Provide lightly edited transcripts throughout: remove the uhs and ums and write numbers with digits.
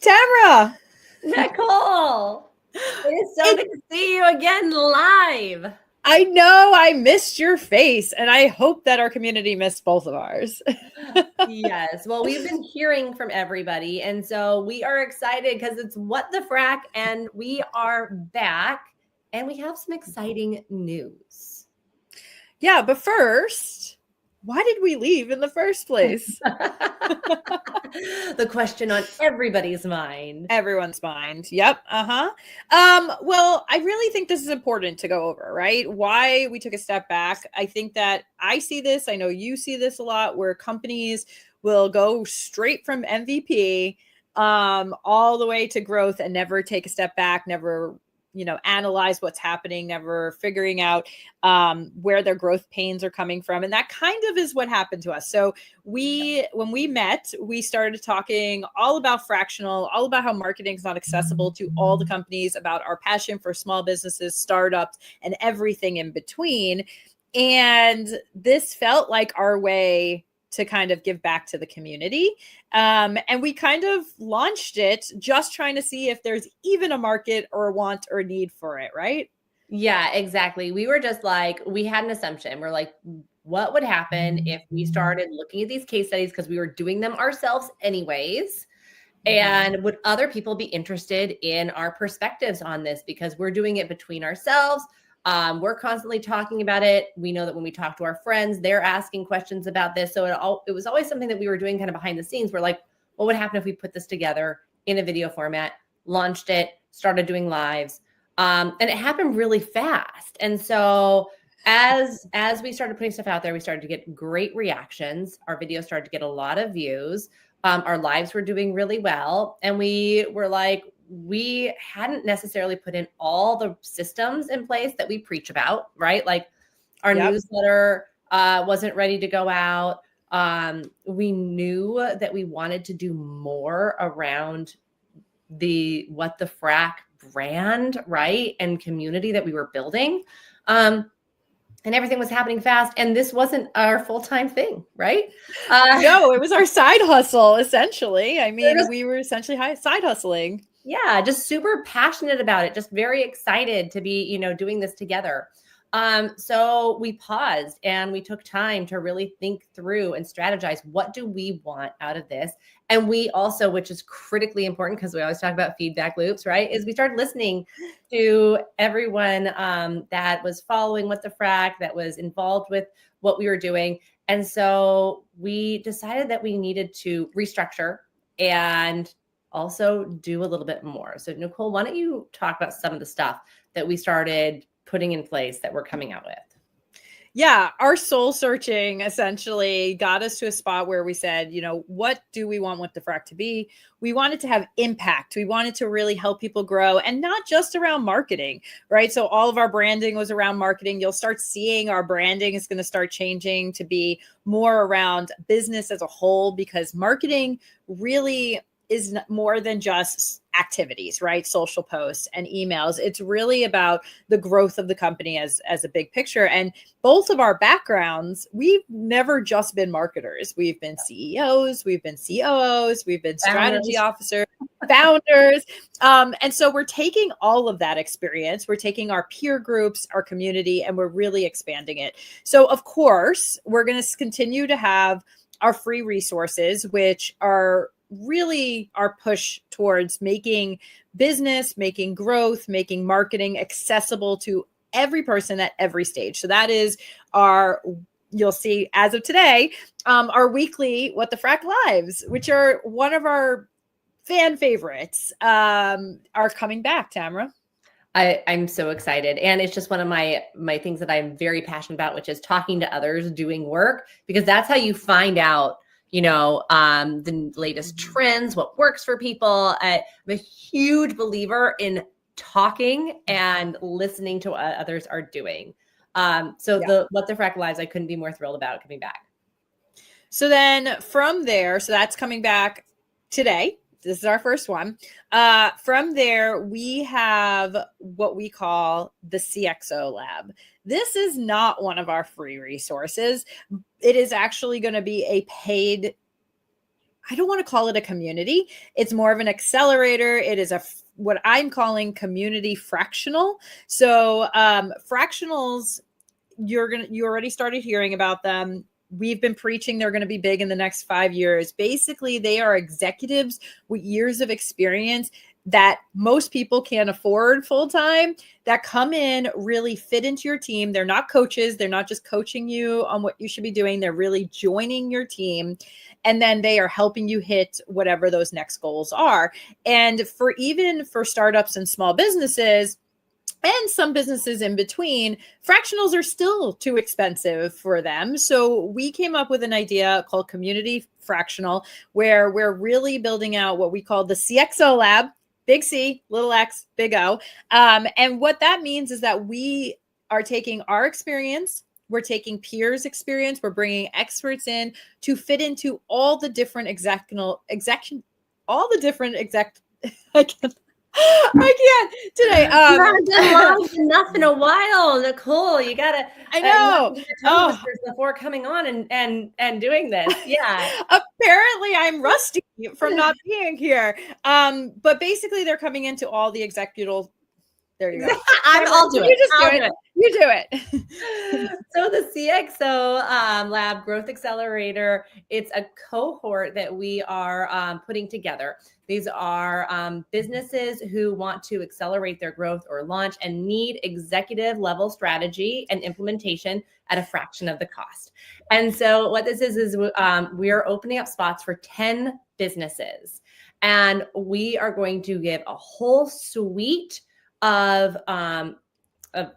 Tamara. Nicole, it is so good to see you again live. I know I missed your face, and I hope that our community missed both of ours. Yes. Well, we've been hearing from everybody, and so we are excited because it's What the Frac, and we are back, and we have some exciting news. Yeah, but first, why did we leave in the first place? The question on everybody's mind. Everyone's mind. Yep. Well, I really think this is important to go over, right? Why we took a step back. I think that I see this, I know you see this a lot, where companies will go straight from MVP all the way to growth and never take a step back, never analyze what's happening, never figuring out where their growth pains are coming from. And that kind of is what happened to us. So when we met, we started talking all about fractional, all about how marketing is not accessible to all the companies, about our passion for small businesses, startups, and everything in between. And this felt like our way to kind of give back to the community. And we kind of launched it just trying to see if there's even a market or a want or a need for it, right? Yeah, exactly. We were just like, we had an assumption. We're like, what would happen if we started looking at these case studies, because we were doing them ourselves anyways? And would other people be interested in our perspectives on this? Because we're doing it between ourselves. We're constantly talking about it. We know that when we talk to our friends, they're asking questions about this. So it was always something that we were doing kind of behind the scenes. We're like, what would happen if we put this together in a video format, launched it, started doing lives? And it happened really fast. And so as we started putting stuff out there, we started to get great reactions. Our videos started to get a lot of views. Our lives were doing really well. And we were like, we hadn't necessarily put in all the systems in place that we preach about, right? Like our newsletter wasn't ready to go out. We knew that we wanted to do more around the What the Frac brand, right? And community that we were building. And everything was happening fast. And this wasn't our full-time thing, right? No, it was our side hustle, essentially. I mean, we were essentially side hustling. Yeah, just super passionate about it, just very excited to be, doing this together. So we paused and we took time to really think through and strategize, what do we want out of this? And we also, which is critically important because we always talk about feedback loops, right? Is we started listening to everyone that was following What the Frac, that was involved with what we were doing. And so we decided that we needed to restructure and also do a little bit more. So Nicole, why don't you talk about some of the stuff that we started putting in place that we're coming out with? Yeah, our soul searching essentially got us to a spot where we said, what do we want What the Frac to be? We wanted to have impact. We wanted to really help people grow, and not just around marketing, right? So all of our branding was around marketing. You'll start seeing our branding is going to start changing to be more around business as a whole, because marketing really is more than just activities, right? Social posts and emails. It's really about the growth of the company as a big picture. And both of our backgrounds, we've never just been marketers. We've been CEOs, we've been COOs, we've been strategy officers, founders. And so we're taking all of that experience, we're taking our peer groups, our community, and we're really expanding it. So of course, we're going to continue to have our free resources, which are really our push towards making business, making growth, making marketing accessible to every person at every stage. So that is you'll see as of today, our weekly What the Frac lives, which are one of our fan favorites, are coming back, Tamara. I'm so excited. And it's just one of my things that I'm very passionate about, which is talking to others doing work, because that's how you find out the latest trends, what works for people. I'm a huge believer in talking and listening to what others are doing. The What the Frac Lives, I couldn't be more thrilled about coming back. So then from there, so that's coming back today. This is our first one. From there, we have what we call the CXO Lab. This is not one of our free resources. It is actually going to be a paid I don't want to call it a community. It's more of an accelerator. It is what I'm calling community fractional. So fractionals, you already started hearing about them. We've been preaching they're going to be big in the next 5 years. Basically, they are executives with years of experience that most people can't afford full time, that come in, really fit into your team. They're not coaches. They're not just coaching you on what you should be doing. They're really joining your team. And then they are helping you hit whatever those next goals are. And even for startups and small businesses, and some businesses in between, fractionals are still too expensive for them. So we came up with an idea called Community Fractional, where we're really building out what we call the CXO Lab, big C, little X, big O. And what that means is that we are taking our experience, we're taking peers' experience, we're bringing experts in to fit into all the different I can't today. You haven't done live enough in a while, Nicole. You gotta. I know. Before coming on and doing this, yeah. Apparently, I'm rusty from not being here. But basically, they're coming into all the executive. There you go. I'll do it. You just do it. You do it. So the CXO Lab Growth Accelerator, it's a cohort that we are putting together. These are businesses who want to accelerate their growth or launch and need executive level strategy and implementation at a fraction of the cost. And so what this is we are opening up spots for 10 businesses, and we are going to give a whole suite of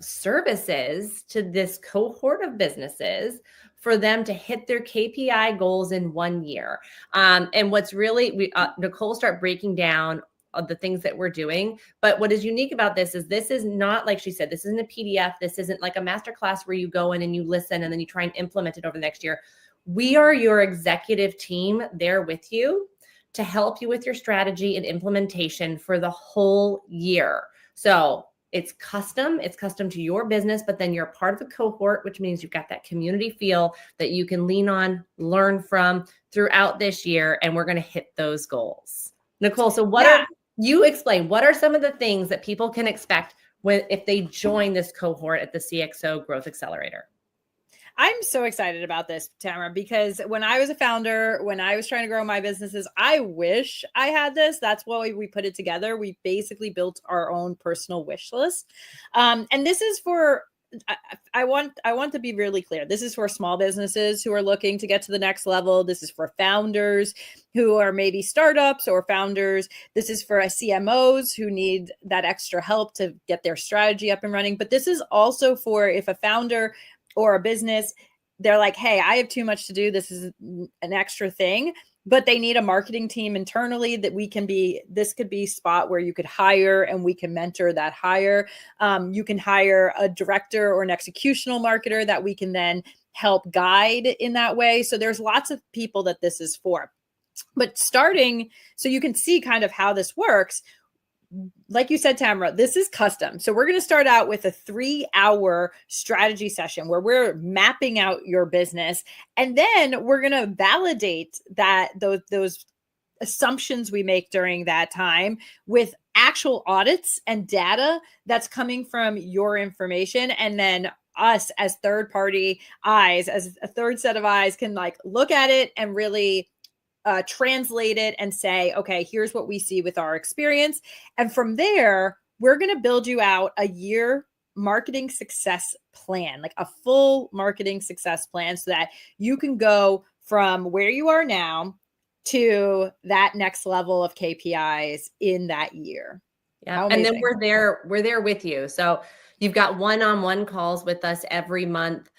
services to this cohort of businesses for them to hit their KPI goals in 1 year. And what's really, Nicole start breaking down the things that we're doing. But what is unique about this is not, like she said, this isn't a PDF. This isn't like a masterclass where you go in and you listen and then you try and implement it over the next year. We are your executive team there with you to help you with your strategy and implementation for the whole year. So it's custom to your business, but then you're part of the cohort, which means you've got that community feel that you can lean on, learn from throughout this year, and we're going to hit those goals. Nicole, so you explain, what are some of the things that people can expect if they join this cohort at the CXO Growth Accelerator? I'm so excited about this, Tamara, because when I was a founder, when I was trying to grow my businesses, I wish I had this. That's why we put it together. We basically built our own personal wish list. And this is for, I want to be really clear. This is for small businesses who are looking to get to the next level. This is for founders who are maybe startups or founders. This is for CMOs who need that extra help to get their strategy up and running. But this is also for if a founder or a business, they're like, hey, I have too much to do. This is an extra thing, but they need a marketing team internally this could be a spot where you could hire and we can mentor that hire. You can hire a director or an executional marketer that we can then help guide in that way. So there's lots of people that this is for. But starting, so you can see kind of how this works. Like you said, Tamara, this is custom. So we're going to start out with a 3-hour strategy session where we're mapping out your business. And then we're going to validate that those assumptions we make during that time with actual audits and data that's coming from your information. And then us as third party eyes, as a third set of eyes, can like look at it and really translate it and say, okay, here's what we see with our experience. And from there, we're going to build you out a year marketing success plan, like a full marketing success plan, so that you can go from where you are now to that next level of KPIs in that year. Yeah. And then we're there with you. So you've got one-on-one calls with us every month,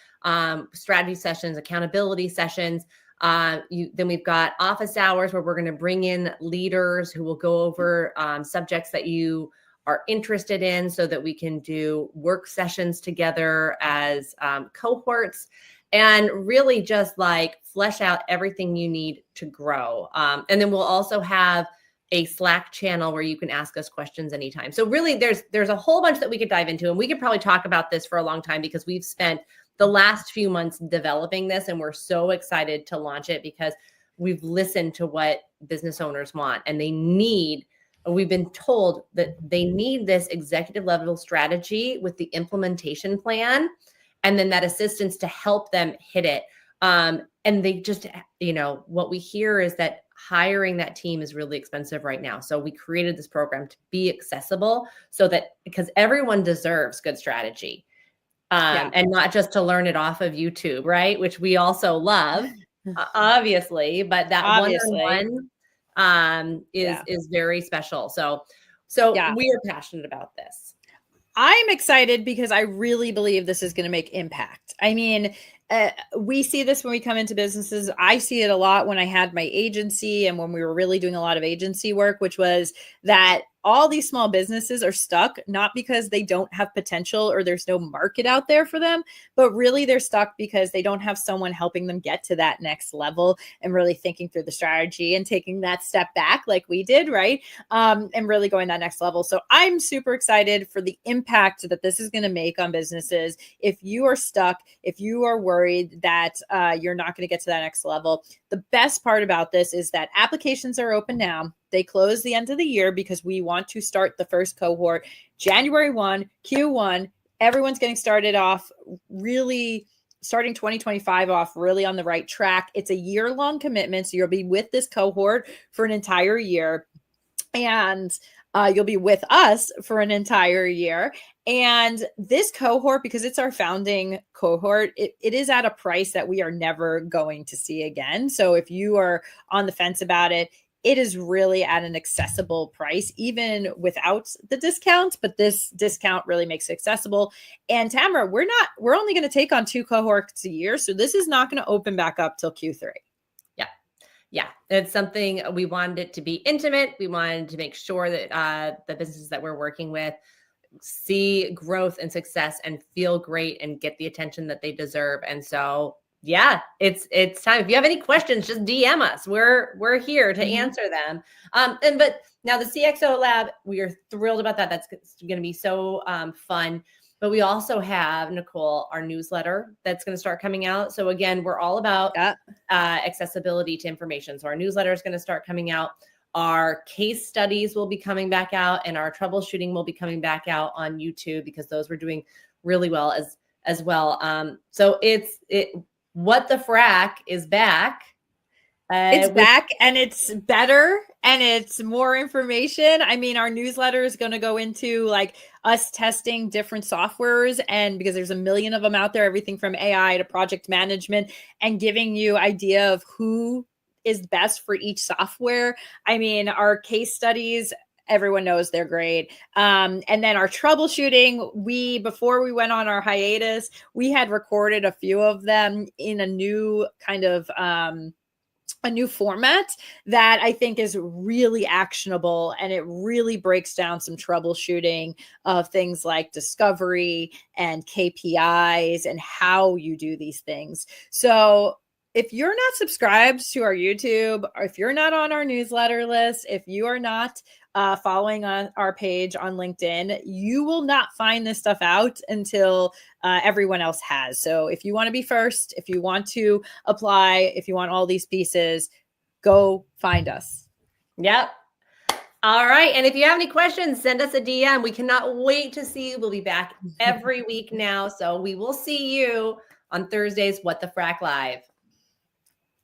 strategy sessions, accountability sessions. Then we've got office hours where we're going to bring in leaders who will go over subjects that you are interested in so that we can do work sessions together as cohorts and really just like flesh out everything you need to grow. And then we'll also have a Slack channel where you can ask us questions anytime. So really there's a whole bunch that we could dive into, and we could probably talk about this for a long time because we've spent the last few months developing this, and we're so excited to launch it because we've listened to what business owners want, and we've been told that they need this executive level strategy with the implementation plan, and then that assistance to help them hit it. And they just, what we hear is that hiring that team is really expensive right now. So we created this program to be accessible because everyone deserves good strategy. And not just to learn it off of YouTube, right? Which we also love, obviously, but that one-on-one is very special. So we are passionate about this. I'm excited because I really believe this is going to make impact. I mean, we see this when we come into businesses. I see it a lot when I had my agency and when we were really doing a lot of agency work, which was that all these small businesses are stuck, not because they don't have potential or there's no market out there for them, but really they're stuck because they don't have someone helping them get to that next level and really thinking through the strategy and taking that step back like we did, right? And really going that next level. So I'm super excited for the impact that this is going to make on businesses. If you are stuck, if you are worried that you're not going to get to that next level, the best part about this is that applications are open now. They close the end of the year because we want to start the first cohort January 1, Q1. Everyone's getting started off really starting 2025 off really on the right track. It's a year-long commitment. So you'll be with this cohort for an entire year. And you'll be with us for an entire year. And this cohort, because it's our founding cohort, it is at a price that we are never going to see again. So if you are on the fence about it, it is really at an accessible price, even without the discount, but this discount really makes it accessible. And Tamara, we're only going to take on 2 cohorts a year. So this is not going to open back up till Q3. Yeah, it's something we wanted it to be intimate. We wanted to make sure that the businesses that we're working with see growth and success and feel great and get the attention that they deserve. And so, yeah, it's time. If you have any questions, just DM us. We're here to answer them. But now the CXO Lab, we are thrilled about that. That's going to be so fun. But we also have, Nicole, our newsletter that's going to start coming out. So again, we're all about accessibility to information. So our newsletter is going to start coming out. Our case studies will be coming back out, and our troubleshooting will be coming back out on YouTube because those were doing really well as well. So What the Frac is back. It's back, and it's better, and it's more information. I mean, our newsletter is going to go into like us testing different softwares, and because there's a million of them out there, everything from AI to project management, and giving you idea of who is best for each software. I mean, our case studies, everyone knows they're great. And then our troubleshooting, before we went on our hiatus, we had recorded a few of them in a new kind of a new format that I think is really actionable, and it really breaks down some troubleshooting of things like discovery and KPIs and how you do these things. So if you're not subscribed to our YouTube, or if you're not on our newsletter list, if you are not following on our page on LinkedIn, you will not find this stuff out until everyone else has. So if you want to be first, if you want to apply, if you want all these pieces, go find us. Yep. All right. And if you have any questions, send us a DM. We cannot wait to see you. We'll be back every week now. So we will see you on Thursdays, What the Frac Live.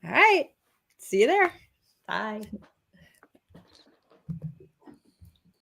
All right. See you there. Bye.